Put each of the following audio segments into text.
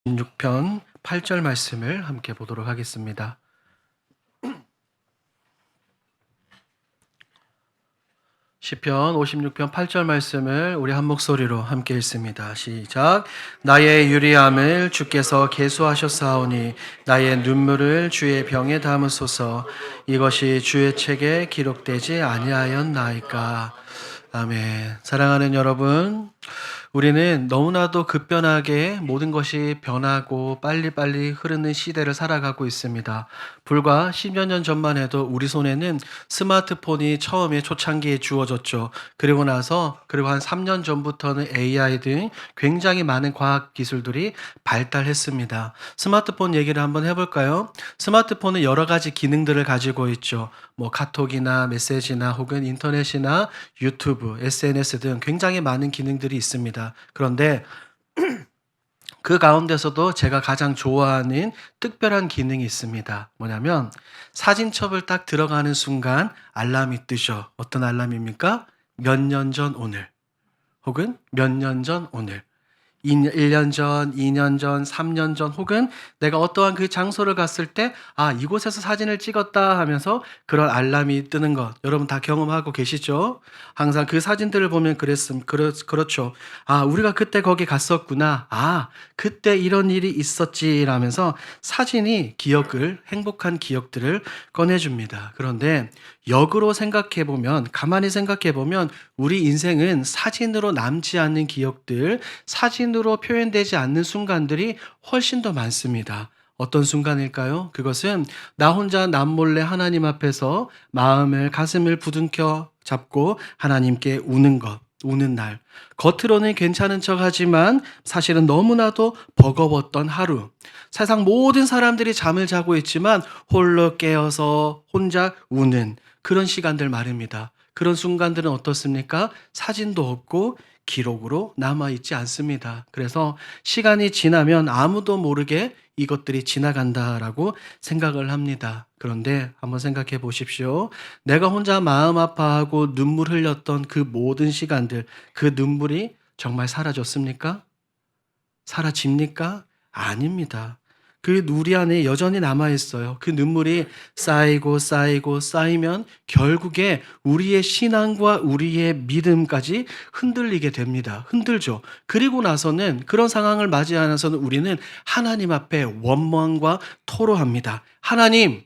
16편 8절 말씀을 함께 보도록 하겠습니다. 시편 56편 8절 말씀을 우리 한 목소리로 함께 읽습니다. 시작. 나의 유리함을 주께서 계수하셨사오니 나의 눈물을 주의 병에 담으소서. 이것이 주의 책에 기록되지 아니하였나이까. 아멘. 사랑하는 여러분, 우리는 너무나도 급변하게 모든 것이 변하고 빨리빨리 흐르는 시대를 살아가고 있습니다. 불과 10여 년 전만 해도 우리 손에는 스마트폰이 처음에 초창기에 주어졌죠. 그리고 한 3년 전부터는 AI 등 굉장히 많은 과학 기술들이 발달했습니다. 스마트폰 얘기를 한번 해볼까요? 스마트폰은 여러 가지 기능들을 가지고 있죠. 카톡이나 메시지나 혹은 인터넷이나 유튜브, SNS 등 굉장히 많은 기능들이 있습니다. 그런데 그 가운데서도 제가 가장 좋아하는 특별한 기능이 있습니다. 뭐냐면 사진첩을 딱 들어가는 순간 알람이 뜨죠. 어떤 알람입니까? 몇 년 전 오늘 혹은 몇 년 전 오늘. 1년 전, 2년 전, 3년 전 혹은 내가 어떠한 그 장소를 갔을 때 이곳에서 사진을 찍었다 하면서 그런 알람이 뜨는 것 여러분 다 경험하고 계시죠? 항상 그 사진들을 보면 그렇죠. 우리가 그때 거기 갔었구나. 그때 이런 일이 있었지 라면서 사진이 행복한 기억들을 꺼내줍니다. 그런데 역으로 가만히 생각해보면 우리 인생은 사진으로 남지 않는 기억들, 사진으로 표현되지 않는 순간들이 훨씬 더 많습니다. 어떤 순간일까요? 그것은 나 혼자 남몰래 하나님 앞에서 가슴을 부둥켜 잡고 하나님께 우는 날. 겉으로는 괜찮은 척 하지만 사실은 너무나도 버거웠던 하루. 세상 모든 사람들이 잠을 자고 있지만 홀로 깨어서 혼자 우는 그런 시간들 말입니다. 그런 순간들은 어떻습니까? 사진도 없고 기록으로 남아있지 않습니다. 그래서 시간이 지나면 아무도 모르게 이것들이 지나간다라고 생각을 합니다. 그런데 한번 생각해 보십시오. 내가 혼자 마음 아파하고 눈물 흘렸던 그 모든 시간들, 그 눈물이 정말 사라졌습니까? 사라집니까? 아닙니다. 그 우리 안에 여전히 남아있어요. 그 눈물이 쌓이면 결국에 우리의 신앙과 우리의 믿음까지 흔들리게 됩니다. 흔들죠. 그리고 나서는 그런 상황을 맞이하면서는 우리는 하나님 앞에 원망과 토로합니다. 하나님,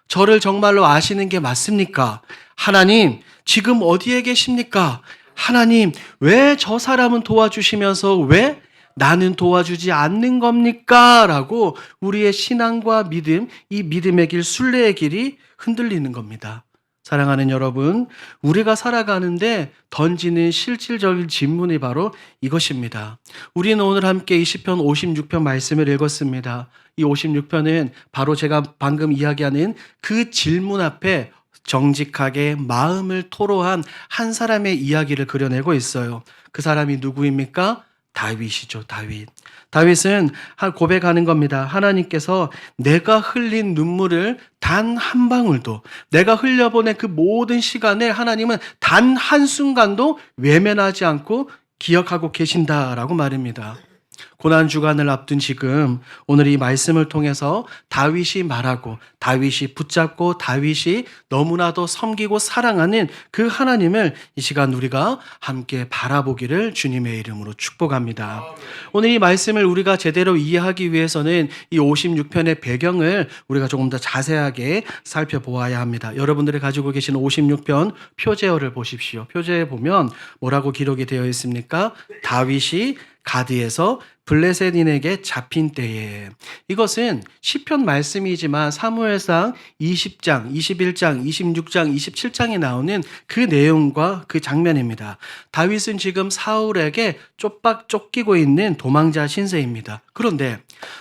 저를 정말로 아시는 게 맞습니까? 하나님, 지금 어디에 계십니까? 하나님, 왜 저 사람은 도와주시면서 왜 나는 도와주지 않는 겁니까? 라고 우리의 신앙과 믿음, 이 믿음의 길, 순례의 길이 흔들리는 겁니다. 사랑하는 여러분, 우리가 살아가는데 던지는 실질적인 질문이 바로 이것입니다. 우리는 오늘 함께 이 시편 56편 말씀을 읽었습니다. 이 56편은 바로 제가 방금 이야기하는 그 질문 앞에 정직하게 마음을 토로한 한 사람의 이야기를 그려내고 있어요. 그 사람이 누구입니까? 다윗이죠, 다윗. 다윗은 고백하는 겁니다. 하나님께서 내가 흘린 눈물을 단 한 방울도, 내가 흘려보낸 그 모든 시간을 하나님은 단 한순간도 외면하지 않고 기억하고 계신다라고 말입니다. 고난주간을 앞둔 지금 오늘 이 말씀을 통해서 다윗이 말하고 다윗이 붙잡고 다윗이 너무나도 섬기고 사랑하는 그 하나님을 이 시간 우리가 함께 바라보기를 주님의 이름으로 축복합니다. 오늘 이 말씀을 우리가 제대로 이해하기 위해서는 이 56편의 배경을 우리가 조금 더 자세하게 살펴보아야 합니다. 여러분들이 가지고 계신 56편 표제어를 보십시오. 표제에 보면 뭐라고 기록이 되어 있습니까? 다윗이 가드에서 블레셋인에게 잡힌 때에. 이것은 시편 말씀이지만 사무엘상 20장, 21장, 26장, 27장에 나오는 그 내용과 그 장면입니다. 다윗은 지금 사울에게 쪽박 쫓기고 있는 도망자 신세입니다. 그런데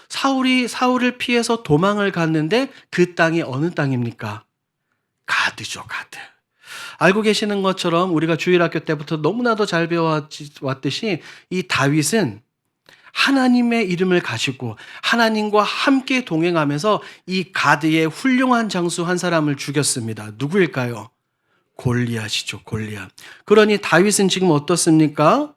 사울을 피해서 도망을 갔는데 그 땅이 어느 땅입니까? 가드죠, 가드. 알고 계시는 것처럼 우리가 주일학교 때부터 너무나도 잘 배워왔듯이 이 다윗은 하나님의 이름을 가지고 하나님과 함께 동행하면서 이 가드의 훌륭한 장수 한 사람을 죽였습니다. 누구일까요? 골리앗이죠, 골리앗. 그러니 다윗은 지금 어떻습니까?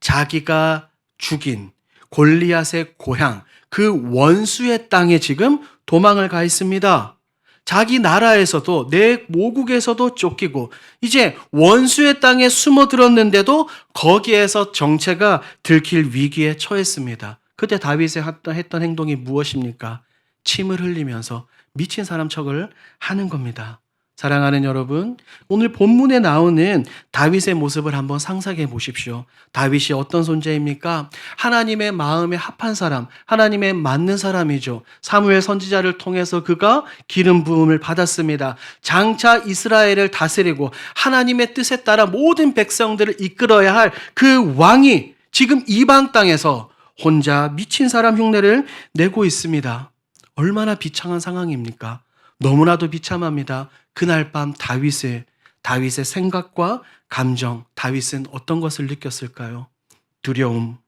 자기가 죽인 골리앗의 고향, 그 원수의 땅에 지금 도망을 가 있습니다. 자기 나라에서도 내 모국에서도 쫓기고 이제 원수의 땅에 숨어들었는데도 거기에서 정체가 들킬 위기에 처했습니다. 그때 다윗이 했던 행동이 무엇입니까? 침을 흘리면서 미친 사람 척을 하는 겁니다. 사랑하는 여러분, 오늘 본문에 나오는 다윗의 모습을 한번 상상해 보십시오. 다윗이 어떤 존재입니까? 하나님의 마음에 합한 사람, 하나님의 맞는 사람이죠. 사무엘 선지자를 통해서 그가 기름 부음을 받았습니다. 장차 이스라엘을 다스리고 하나님의 뜻에 따라 모든 백성들을 이끌어야 할 그 왕이 지금 이방 땅에서 혼자 미친 사람 흉내를 내고 있습니다. 얼마나 비참한 상황입니까? 너무나도 비참합니다. 그날 밤 다윗의 생각과 감정, 다윗은 어떤 것을 느꼈을까요? 두려움,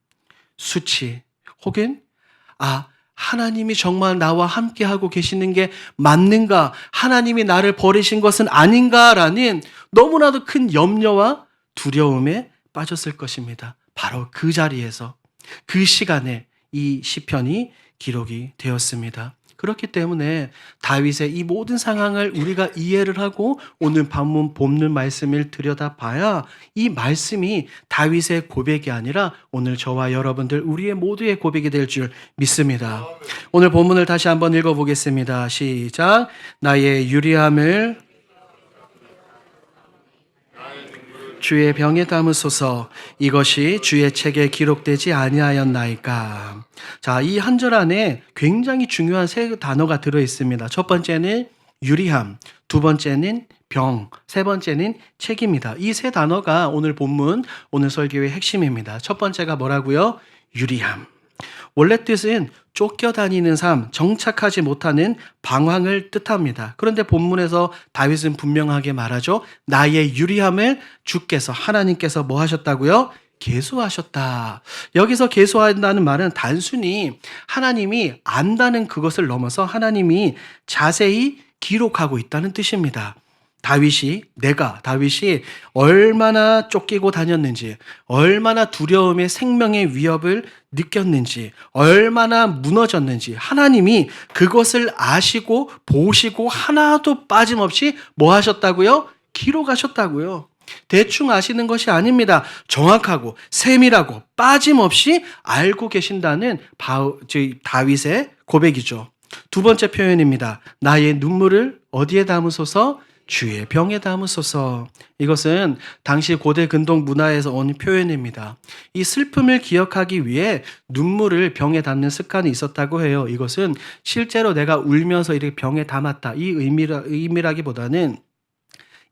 수치, 혹은 하나님이 정말 나와 함께하고 계시는 게 맞는가? 하나님이 나를 버리신 것은 아닌가라는 너무나도 큰 염려와 두려움에 빠졌을 것입니다. 바로 그 자리에서, 그 시간에 이 시편이 기록이 되었습니다. 그렇기 때문에 다윗의 이 모든 상황을 우리가 이해를 하고 오늘 본문 말씀을 들여다봐야 이 말씀이 다윗의 고백이 아니라 오늘 저와 여러분들 우리의 모두의 고백이 될 줄 믿습니다. 오늘 본문을 다시 한번 읽어보겠습니다. 시작. 나의 유리함을 주의 병에 담으소서. 이것이 주의 책에 기록되지 아니하였나이까. 자, 이 한 절 안에 굉장히 중요한 세 단어가 들어 있습니다. 첫 번째는 유리함, 두 번째는 병, 세 번째는 책입니다. 이 세 단어가 오늘 본문, 오늘 설교의 핵심입니다. 첫 번째가 뭐라고요? 유리함. 원래 뜻은 쫓겨다니는 삶, 정착하지 못하는 방황을 뜻합니다. 그런데 본문에서 다윗은 분명하게 말하죠. 나의 유리함을 주께서, 하나님께서 뭐 하셨다고요? 계수하셨다. 여기서 계수한다는 말은 단순히 하나님이 안다는 그것을 넘어서 하나님이 자세히 기록하고 있다는 뜻입니다. 다윗이 얼마나 쫓기고 다녔는지, 얼마나 두려움의 생명의 위협을 느꼈는지, 얼마나 무너졌는지 하나님이 그것을 아시고 보시고 하나도 빠짐없이 뭐 하셨다고요? 기록하셨다고요. 대충 아시는 것이 아닙니다. 정확하고 세밀하고 빠짐없이 알고 계신다는 다윗의 고백이죠. 두 번째 표현입니다. 나의 눈물을 어디에 담으소서? 주의 병에 담으소서. 이것은 당시 고대 근동 문화에서 온 표현입니다. 이 슬픔을 기억하기 위해 눈물을 병에 담는 습관이 있었다고 해요. 이것은 실제로 내가 울면서 이렇게 병에 담았다, 이 의미라기보다는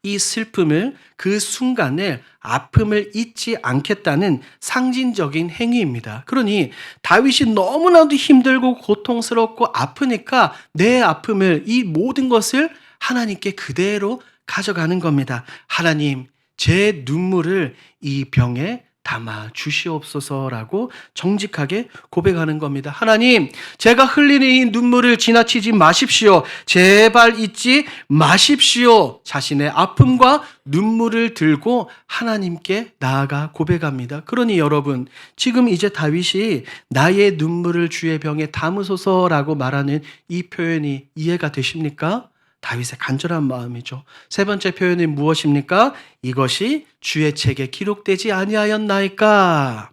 이 슬픔을, 그 순간에 아픔을 잊지 않겠다는 상징적인 행위입니다. 그러니 다윗이 너무나도 힘들고 고통스럽고 아프니까 내 아픔을, 이 모든 것을 하나님께 그대로 가져가는 겁니다. 하나님, 제 눈물을 이 병에 담아 주시옵소서라고 정직하게 고백하는 겁니다. 하나님, 제가 흘리는 이 눈물을 지나치지 마십시오. 제발 잊지 마십시오. 자신의 아픔과 눈물을 들고 하나님께 나아가 고백합니다. 그러니 여러분, 지금 이제 다윗이 나의 눈물을 주의 병에 담으소서라고 말하는 이 표현이 이해가 되십니까? 다윗의 간절한 마음이죠. 세 번째 표현이 무엇입니까? 이것이 주의 책에 기록되지 아니하였나이까.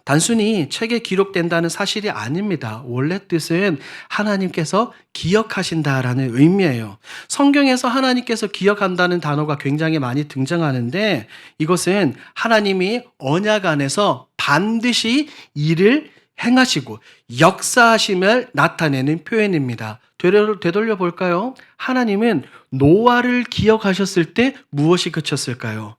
단순히 책에 기록된다는 사실이 아닙니다. 원래 뜻은 하나님께서 기억하신다라는 의미예요. 성경에서 하나님께서 기억한다는 단어가 굉장히 많이 등장하는데 이것은 하나님이 언약 안에서 반드시 일을 행하시고 역사하심을 나타내는 표현입니다. 되돌려 볼까요? 하나님은 노아를 기억하셨을 때 무엇이 그쳤을까요?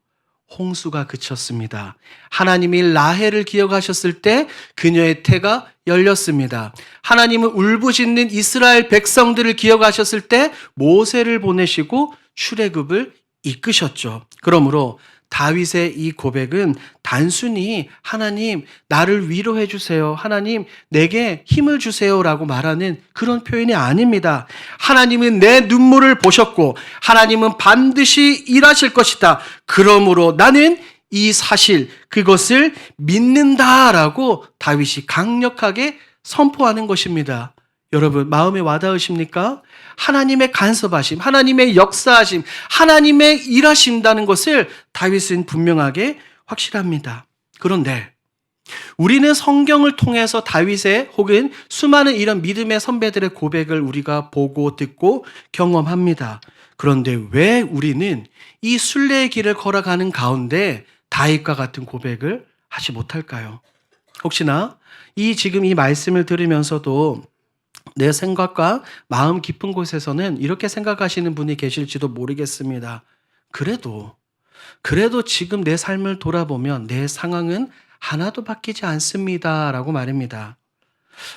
홍수가 그쳤습니다. 하나님이 라헬을 기억하셨을 때 그녀의 태가 열렸습니다. 하나님은 울부짖는 이스라엘 백성들을 기억하셨을 때 모세를 보내시고 출애굽을 이끄셨죠. 그러므로 다윗의 이 고백은 단순히 하나님, 나를 위로해 주세요. 하나님, 내게 힘을 주세요라고 말하는 그런 표현이 아닙니다. 하나님은 내 눈물을 보셨고 하나님은 반드시 일하실 것이다. 그러므로 나는 이 사실, 그것을 믿는다라고 다윗이 강력하게 선포하는 것입니다. 여러분, 마음에 와닿으십니까? 하나님의 간섭하심, 하나님의 역사하심, 하나님의 일하신다는 것을 다윗은 분명하게 확실합니다. 그런데 우리는 성경을 통해서 다윗의 혹은 수많은 이런 믿음의 선배들의 고백을 우리가 보고 듣고 경험합니다. 그런데 왜 우리는 이 순례의 길을 걸어가는 가운데 다윗과 같은 고백을 하지 못할까요? 혹시나 지금 이 말씀을 들으면서도 내 생각과 마음 깊은 곳에서는 이렇게 생각하시는 분이 계실지도 모르겠습니다. 그래도 지금 내 삶을 돌아보면 내 상황은 하나도 바뀌지 않습니다. 라고 말입니다.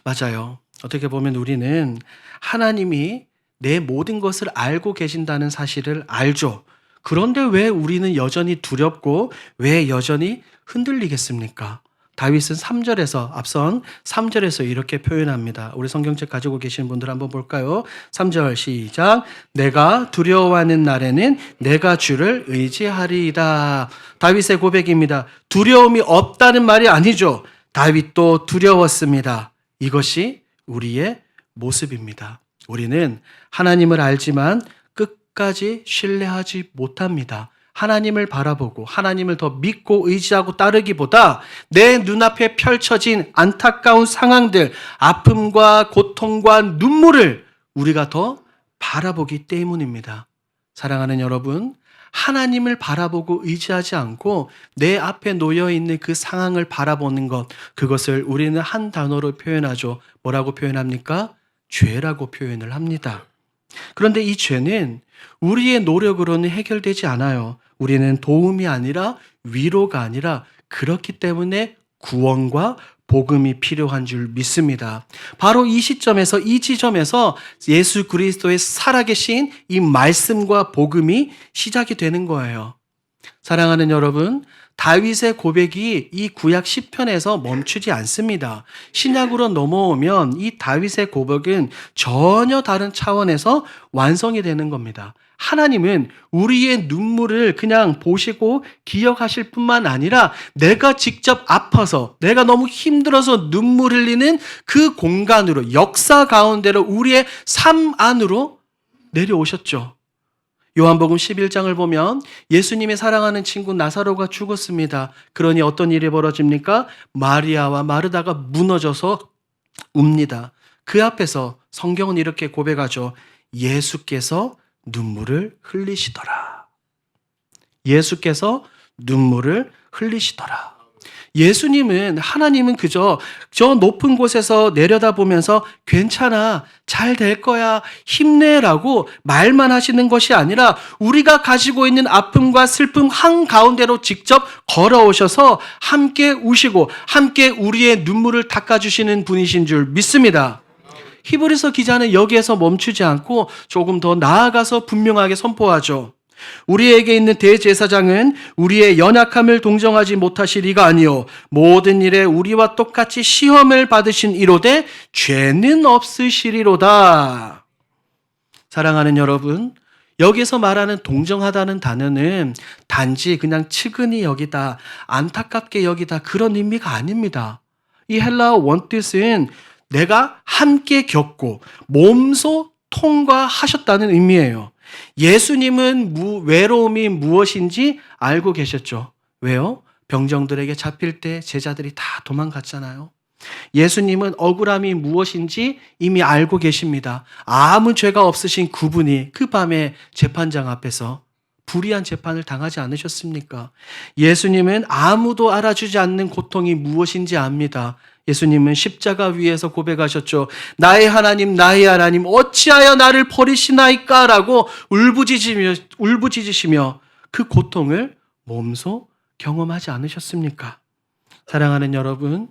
맞아요. 어떻게 보면 우리는 하나님이 내 모든 것을 알고 계신다는 사실을 알죠. 그런데 왜 우리는 여전히 두렵고 왜 여전히 흔들리겠습니까? 다윗은 3절에서 앞선 3절에서 이렇게 표현합니다. 우리 성경책 가지고 계시는 분들 한번 볼까요? 3절 시작. 내가 두려워하는 날에는 내가 주를 의지하리이다. 다윗의 고백입니다. 두려움이 없다는 말이 아니죠. 다윗도 두려웠습니다. 이것이 우리의 모습입니다. 우리는 하나님을 알지만 끝까지 신뢰하지 못합니다. 하나님을 바라보고 하나님을 더 믿고 의지하고 따르기보다 내 눈앞에 펼쳐진 안타까운 상황들, 아픔과 고통과 눈물을 우리가 더 바라보기 때문입니다. 사랑하는 여러분, 하나님을 바라보고 의지하지 않고 내 앞에 놓여있는 그 상황을 바라보는 것, 그것을 우리는 한 단어로 표현하죠. 뭐라고 표현합니까? 죄라고 표현을 합니다. 그런데 이 죄는 우리의 노력으로는 해결되지 않아요. 우리는 도움이 아니라 위로가 아니라 그렇기 때문에 구원과 복음이 필요한 줄 믿습니다. 바로 이 시점에서 이 지점에서 예수 그리스도의 살아계신 이 말씀과 복음이 시작이 되는 거예요. 사랑하는 여러분, 다윗의 고백이 이 구약 시편에서 멈추지 않습니다. 신약으로 넘어오면 이 다윗의 고백은 전혀 다른 차원에서 완성이 되는 겁니다. 하나님은 우리의 눈물을 그냥 보시고 기억하실 뿐만 아니라 내가 직접 아파서 내가 너무 힘들어서 눈물 흘리는 그 공간으로 역사 가운데로 우리의 삶 안으로 내려오셨죠. 요한복음 11장을 보면 예수님이 사랑하는 친구 나사로가 죽었습니다. 그러니 어떤 일이 벌어집니까? 마리아와 마르다가 무너져서 웁니다. 그 앞에서 성경은 이렇게 고백하죠. 예수께서 눈물을 흘리시더라. 예수께서 눈물을 흘리시더라. 예수님은, 하나님은 그저 저 높은 곳에서 내려다보면서 괜찮아, 잘 될 거야, 힘내라고 말만 하시는 것이 아니라 우리가 가지고 있는 아픔과 슬픔 한가운데로 직접 걸어오셔서 함께 우시고 함께 우리의 눈물을 닦아주시는 분이신 줄 믿습니다. 히브리서 기자는 여기에서 멈추지 않고 조금 더 나아가서 분명하게 선포하죠. 우리에게 있는 대제사장은 우리의 연약함을 동정하지 못하실 이가 아니요 모든 일에 우리와 똑같이 시험을 받으신 이로되 죄는 없으시리로다. 사랑하는 여러분, 여기서 말하는 동정하다는 단어는 단지 그냥 측은히 여기다, 안타깝게 여기다 그런 의미가 아닙니다. 이 헬라어 원뜻은 내가 함께 겪고 몸소 통과하셨다는 의미예요. 예수님은 외로움이 무엇인지 알고 계셨죠. 왜요? 병정들에게 잡힐 때 제자들이 다 도망갔잖아요. 예수님은 억울함이 무엇인지 이미 알고 계십니다. 아무 죄가 없으신 그분이 그 밤에 재판장 앞에서 불의한 재판을 당하지 않으셨습니까? 예수님은 아무도 알아주지 않는 고통이 무엇인지 압니다. 예수님은 십자가 위에서 고백하셨죠. 나의 하나님, 어찌하여 나를 버리시나이까? 라고 울부짖으시며 그 고통을 몸소 경험하지 않으셨습니까? 사랑하는 여러분,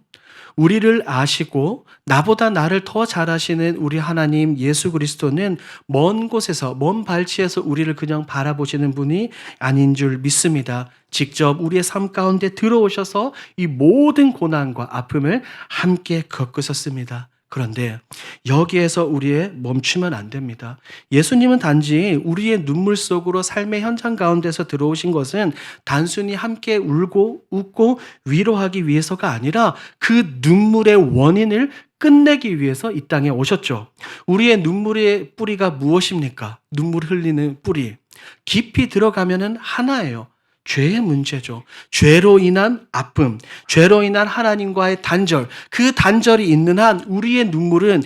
우리를 아시고 나보다 나를 더 잘 아시는 우리 하나님 예수 그리스도는 먼 곳에서, 먼 발치에서 우리를 그냥 바라보시는 분이 아닌 줄 믿습니다. 직접 우리의 삶 가운데 들어오셔서 이 모든 고난과 아픔을 함께 겪으셨습니다. 그런데 여기에서 우리의 멈추면 안 됩니다. 예수님은 단지 우리의 눈물 속으로 삶의 현장 가운데서 들어오신 것은 단순히 함께 울고 웃고 위로하기 위해서가 아니라 그 눈물의 원인을 끝내기 위해서 이 땅에 오셨죠. 우리의 눈물의 뿌리가 무엇입니까? 눈물 흘리는 뿌리. 깊이 들어가면은 하나예요. 죄의 문제죠. 죄로 인한 아픔, 죄로 인한 하나님과의 단절, 그 단절이 있는 한 우리의 눈물은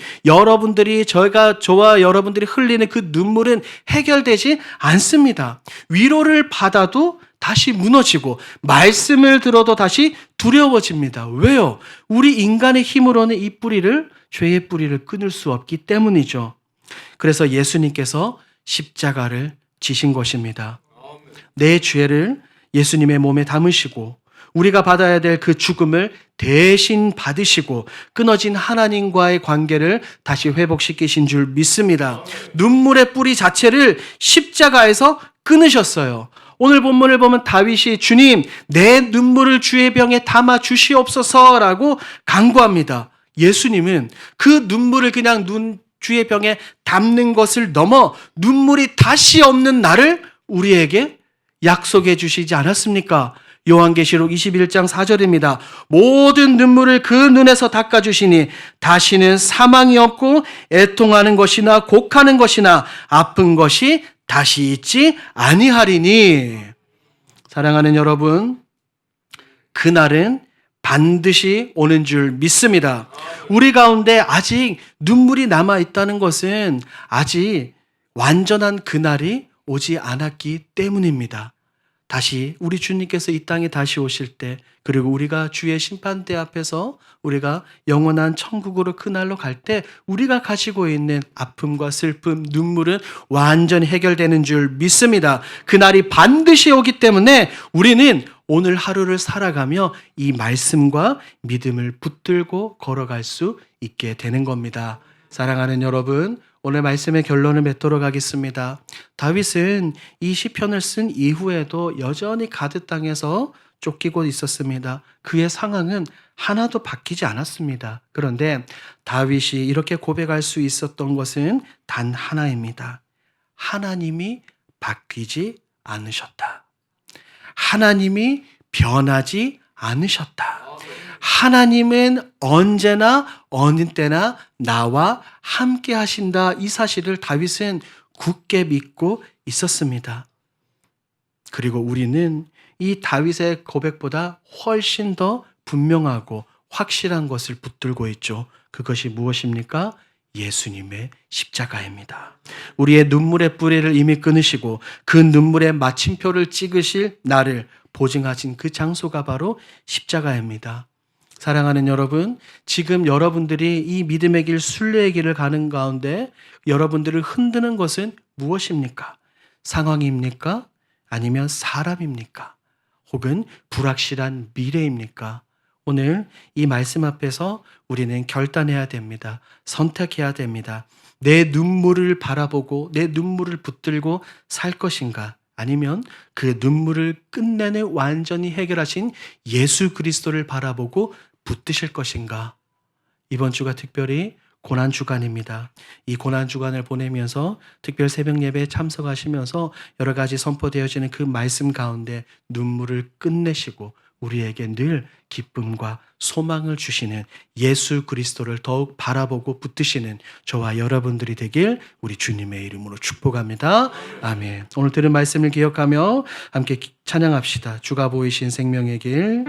저와 여러분들이 흘리는 그 눈물은 해결되지 않습니다. 위로를 받아도 다시 무너지고 말씀을 들어도 다시 두려워집니다. 왜요? 우리 인간의 힘으로는 이 뿌리를, 죄의 뿌리를 끊을 수 없기 때문이죠. 그래서 예수님께서 십자가를 지신 것입니다. 내 죄를 예수님의 몸에 담으시고 우리가 받아야 될 그 죽음을 대신 받으시고 끊어진 하나님과의 관계를 다시 회복시키신 줄 믿습니다. 눈물의 뿌리 자체를 십자가에서 끊으셨어요. 오늘 본문을 보면 다윗이 주님, 내 눈물을 주의 병에 담아 주시옵소서라고 간구합니다. 예수님은 그 눈물을 그냥 주의 병에 담는 것을 넘어 눈물이 다시 없는 날을 우리에게 약속해 주시지 않았습니까? 요한계시록 21장 4절입니다. 모든 눈물을 그 눈에서 닦아주시니 다시는 사망이 없고 애통하는 것이나 곡하는 것이나 아픈 것이 다시 있지 아니하리니. 사랑하는 여러분, 그날은 반드시 오는 줄 믿습니다. 우리 가운데 아직 눈물이 남아있다는 것은 아직 완전한 그날이 오지 않았기 때문입니다. 다시 우리 주님께서 이 땅에 다시 오실 때, 그리고 우리가 주의 심판대 앞에서 우리가 영원한 천국으로 그날로 갈 때 우리가 가지고 있는 아픔과 슬픔, 눈물은 완전히 해결되는 줄 믿습니다. 그날이 반드시 오기 때문에 우리는 오늘 하루를 살아가며 이 말씀과 믿음을 붙들고 걸어갈 수 있게 되는 겁니다. 사랑하는 여러분, 오늘 말씀의 결론을 맺도록 하겠습니다. 다윗은 이 시편을 쓴 이후에도 여전히 가드 땅에서 쫓기고 있었습니다. 그의 상황은 하나도 바뀌지 않았습니다. 그런데 다윗이 이렇게 고백할 수 있었던 것은 단 하나입니다. 하나님이 바뀌지 않으셨다. 하나님이 변하지 않으셨다. 하나님은 언제나 어느 때나 나와 함께 하신다. 이 사실을 다윗은 굳게 믿고 있었습니다. 그리고 우리는 이 다윗의 고백보다 훨씬 더 분명하고 확실한 것을 붙들고 있죠. 그것이 무엇입니까? 예수님의 십자가입니다. 우리의 눈물의 뿌리를 이미 끊으시고 그 눈물의 마침표를 찍으실 나를 보증하신 그 장소가 바로 십자가입니다. 사랑하는 여러분, 지금 여러분들이 이 믿음의 길, 순례의 길을 가는 가운데 여러분들을 흔드는 것은 무엇입니까? 상황입니까? 아니면 사람입니까? 혹은 불확실한 미래입니까? 오늘 이 말씀 앞에서 우리는 결단해야 됩니다. 선택해야 됩니다. 내 눈물을 바라보고 내 눈물을 붙들고 살 것인가? 아니면 그 눈물을 끝내내 완전히 해결하신 예수 그리스도를 바라보고 붙드실 것인가? 이번 주가 특별히 고난주간입니다. 이 고난주간을 보내면서 특별 새벽 예배에 참석하시면서 여러 가지 선포되어지는 그 말씀 가운데 눈물을 끝내시고 우리에게 늘 기쁨과 소망을 주시는 예수 그리스도를 더욱 바라보고 붙드시는 저와 여러분들이 되길 우리 주님의 이름으로 축복합니다. 아멘. 오늘 들은 말씀을 기억하며 함께 찬양합시다. 주가 보이신 생명의 길.